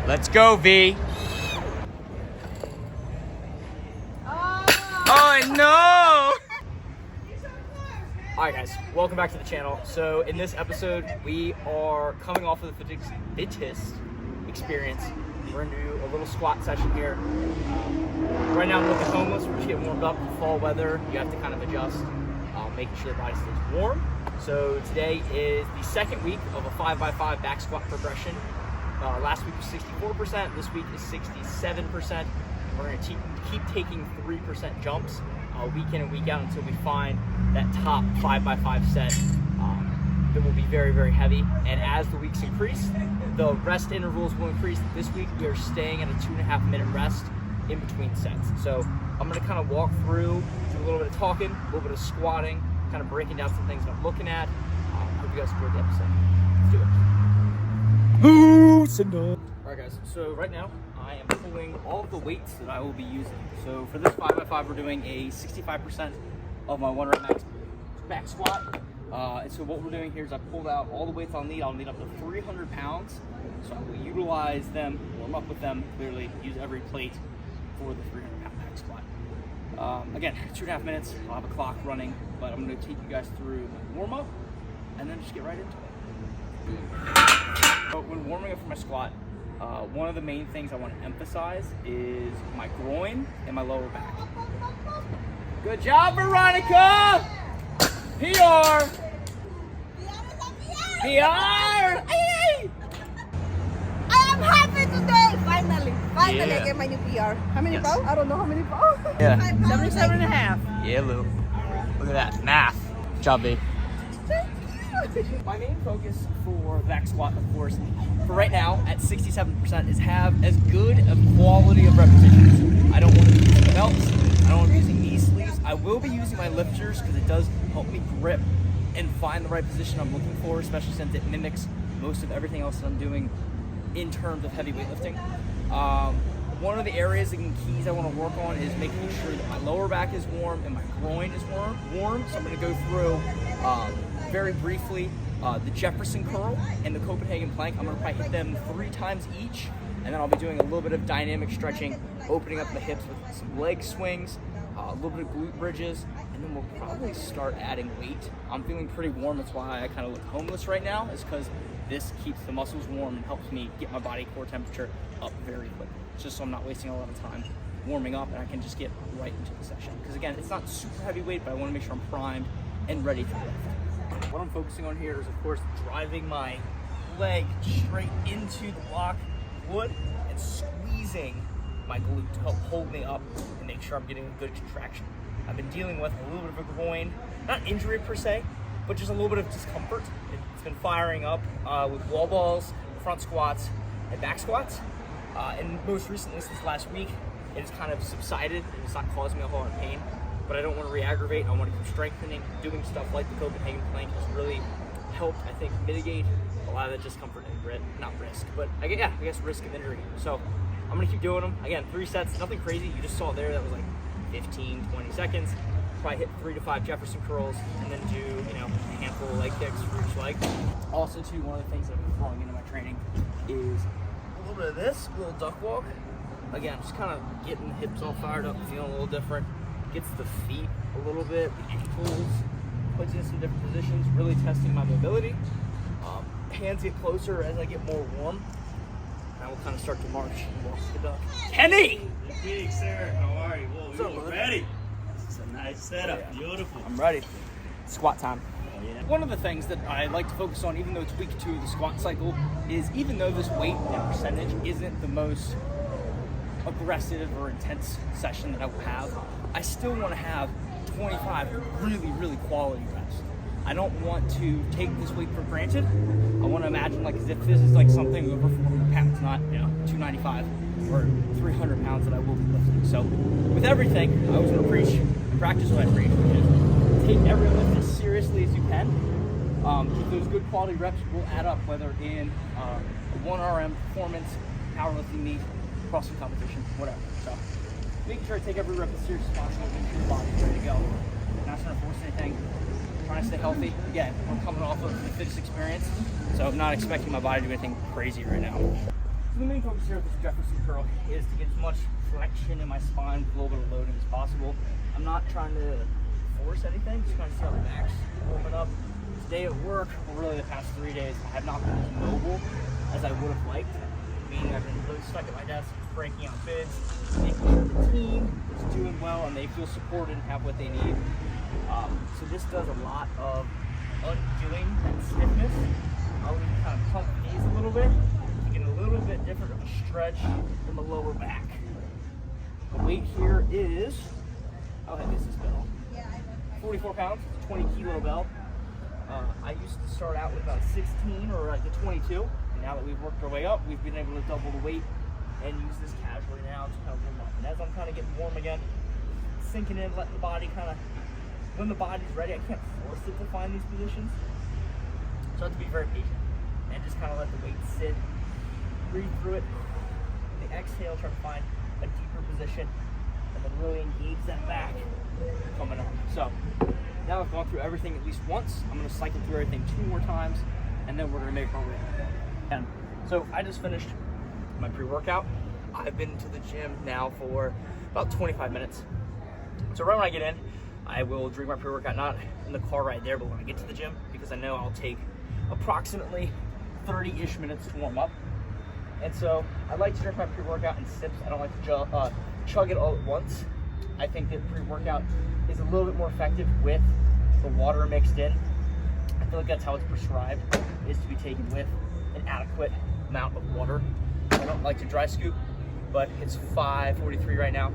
Let's go, V. Oh no! Alright guys, welcome back to the channel. So in this episode, we are coming off of the fittest experience. We're gonna do a little squat session here. Right now I'm looking homeless. We're just getting warmed up for fall weather. You have to kind of adjust, making sure the body stays warm. So today is the second week of a 5x5 back squat progression. Last week was 64%, this week is 67%. We're gonna keep taking 3% jumps week in and week out until we find that top 5x5 set that will be very, very heavy. And as the weeks increase, the rest intervals will increase. This week we are staying at a 2.5 minute rest in between sets. So I'm gonna kind of walk through, do a little bit of talking, a little bit of squatting, kind of breaking down some things that I'm looking at. Hope you guys enjoyed the episode. Let's do it. Alright guys, so right now I am pulling all of the weights that I will be using. So for this 5x5 we're doing a 65% of my 1 rep max back squat. And so what we're doing here is I pulled out all the weights I'll need up to 300 pounds. So I will utilize them, warm up with them, clearly use every plate for the 300 pound back squat. Again, 2.5 minutes, I'll have a clock running, but I'm gonna take you guys through my warm up and then just get right into it. So when warming up for my squat, one of the main things I want to emphasize is my groin and my lower back. Good job, Veronica! PR! PR! I am happy today! Finally! Finally I get my new PR. How many pounds? I don't know how many pounds. Yeah. 77.5. Yeah, Lou. Look at that. Math. Good job, babe. My main focus for back squat, of course, for right now at 67% is have as good a quality of repetitions. I don't want to be using belts. I don't want to be using knee sleeves. I will be using my lifters because it does help me grip and find the right position I'm looking for, especially since it mimics most of everything else that I'm doing in terms of heavy weightlifting. One of the areas and keys I want to work on is making sure that my lower back is warm and my groin is warm. So I'm going to go through very briefly the Jefferson curl and the Copenhagen plank. I'm going to probably hit them 3 times each, and then I'll be doing a little bit of dynamic stretching, opening up the hips with some leg swings, a little bit of glute bridges, and then we'll probably start adding weight. I'm feeling pretty warm. That's why I kind of look homeless right now, is because this keeps the muscles warm and helps me get my body core temperature up very quickly, just so I'm not wasting a lot of time warming up and I can just get right into the session. Because again, it's not super heavy weight, but I want to make sure I'm primed and ready for lift. What I'm focusing on here is, of course, driving my leg straight into the block wood and squeezing my glute to help hold me up and make sure I'm getting a good contraction. I've been dealing with a little bit of a groin, not injury per se, but just a little bit of discomfort. It's been firing up with wall balls, front squats, and back squats. And most recently, since last week, it has kind of subsided and it's not causing me a whole lot of pain. But I don't want to re-aggravate. I want to keep strengthening. Doing stuff like the Copenhagen plank has really helped, I think, mitigate a lot of the discomfort and not risk, but I guess risk of injury. So I'm going to keep doing them. Again, 3 sets, nothing crazy. You just saw there that was like 15, 20 seconds. Probably hit 3 to 5 Jefferson curls and then do, a handful of leg kicks for each leg. Also, too, one of the things that I've been throwing into my training is a little bit of this, a little duck walk. Again, just kind of getting the hips all fired up, feeling a little different. Gets the feet a little bit, the ankles, puts in some different positions, really testing my mobility. Hands get closer as I get more warm. And I will kind of start to march and walk the duck. Kenny! Good evening, sir. How are you? Whoa, What's up, you're brother? ready. This is a nice setup. Oh, yeah. Beautiful. I'm ready. Squat time. Oh, yeah. One of the things that I like to focus on, even though it's week 2 of the squat cycle, is even though this weight and percentage isn't the most aggressive or intense session that I will have, I still want to have 25 really, really quality reps. I don't want to take this weight for granted. I want to imagine like as if this is like something over 400 pounds, not 295 or 300 pounds that I will be lifting. So with everything, I was going to preach and practice what I preach, which is take every lift as seriously as you can. Those good quality reps will add up, whether in a 1RM performance, powerlifting meet, crossfit competition, whatever. So making sure I take every rep as serious as possible, make sure the body's ready to go. Not trying to force anything, trying to stay healthy. Again, we're coming off of the fittest experience, so I'm not expecting my body to do anything crazy right now. So the main focus here with this Jefferson curl is to get as much flexion in my spine with a little bit of loading as possible. I'm not trying to force anything, just trying to see how the back's warming up. Today at work, or really the past 3 days, I have not been as mobile as I would have liked. Meaning I've been really stuck at my desk, breaking out bids, making sure the team is doing well and they feel supported and have what they need. So this does a lot of undoing that stiffness. I'll even kind of pump the knees a little bit to get a little bit different of a stretch from the lower back. The weight here is, how heavy is this bell? 44 pounds, it's a 20 kilo bell. I used to start out with about 16 or like a 22. And now that we've worked our way up, we've been able to double the weight and use this casually now to kind of warm up. And as I'm kind of getting warm again, sinking in, letting the body kind of, when the body's ready, I can't force it to find these positions. So I have to be very patient and just kind of let the weight sit, breathe through it. And the exhale, try to find a deeper position and then really engage that back coming up. So now I've gone through everything at least once. I'm gonna cycle through everything 2 more times and then we're gonna make our way. And so I just finished my pre-workout. I've been to the gym now for about 25 minutes. So right when I get in, I will drink my pre-workout, not in the car right there, but when I get to the gym, because I know I'll take approximately 30-ish minutes to warm up. And so I like to drink my pre-workout in sips. I don't like to chug it all at once. I think that pre-workout is a little bit more effective with the water mixed in. I feel like that's how it's prescribed, is to be taken with an adequate amount of water. I don't like to dry scoop, but it's 5:43 right now.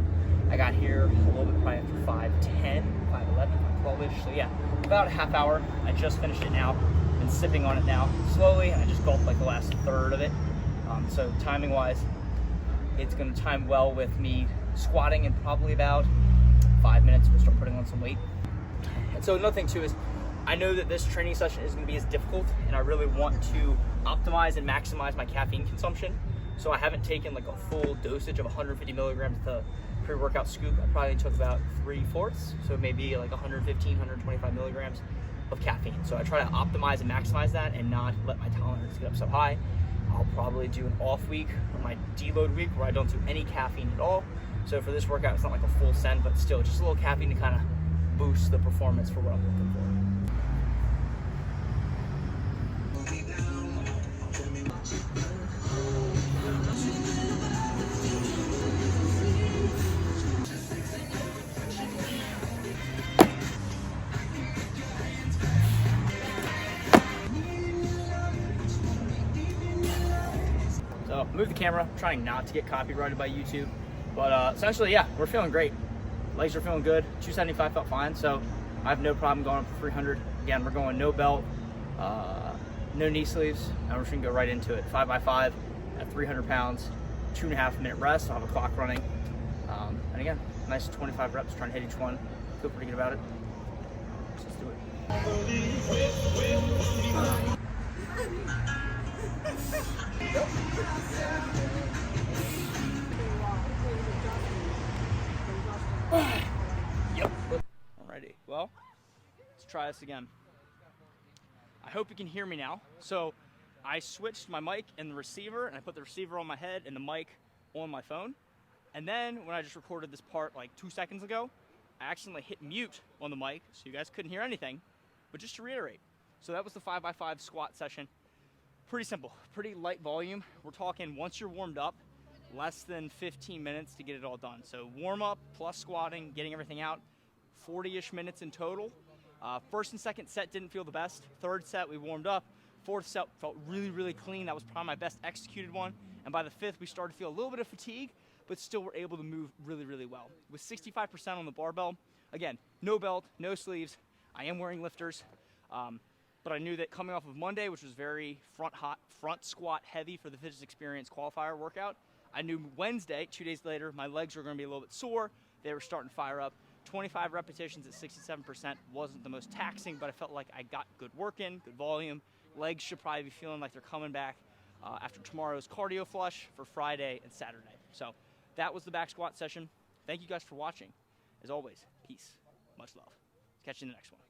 I got here a little bit probably after 5:10, 5:11, 5:12-ish. So yeah, about a half hour. I just finished it now. Been sipping on it now slowly, and I just gulped like the last third of it. So timing wise, it's gonna time well with me squatting in probably about 5 minutes. We'll start putting on some weight. And so another thing too is, I know that this training session is going to be as difficult, and I really want to optimize and maximize my caffeine consumption. So I haven't taken like a full dosage of 150 milligrams of the pre-workout scoop. I probably took about 3/4, so maybe like 115, 125 milligrams of caffeine. So I try to optimize and maximize that and not let my tolerance get up so high. I'll probably do an off week or my deload week where I don't do any caffeine at all. So for this workout, it's not like a full send, but still just a little caffeine to kind of boost the performance for what I'm looking for. So move the camera, trying not to get copyrighted by YouTube. But essentially, yeah, we're feeling great. Legs are feeling good. 275 felt fine, so I have no problem going up to 300. Again, we're going no belt, no knee sleeves, and we're just gonna go right into it. 5x5 at 300 pounds, 2.5 minute rest. I'll have a clock running. And again, nice 25 reps, trying to hit each one. Feel pretty good about it. Let's do it. Yep. Alrighty, well, let's try this again. I hope you can hear me now. So I switched my mic and the receiver, and I put the receiver on my head and the mic on my phone. And then when I just recorded this part like 2 seconds ago, I accidentally hit mute on the mic, so you guys couldn't hear anything. But just to reiterate, so that was the 5x5 squat session. Pretty simple, pretty light volume. We're talking once you're warmed up, less than 15 minutes to get it all done. So warm up plus squatting, getting everything out, 40-ish minutes in total. First and second set didn't feel the best. Third set we warmed up. Fourth set felt really, really clean. That was probably my best executed one. And by the fifth, we started to feel a little bit of fatigue, but still were able to move really, really well. With 65% on the barbell, again, no belt, no sleeves. I am wearing lifters, but I knew that coming off of Monday, which was very front squat heavy for the Fitness Experience qualifier workout, I knew Wednesday, 2 days later, my legs were gonna be a little bit sore. They were starting to fire up. 25 repetitions at 67% wasn't the most taxing, but I felt like I got good work in, good volume. Legs should probably be feeling like they're coming back after tomorrow's cardio flush for Friday and Saturday. So that was the back squat session. Thank you guys for watching. As always, peace, much love. Catch you in the next one.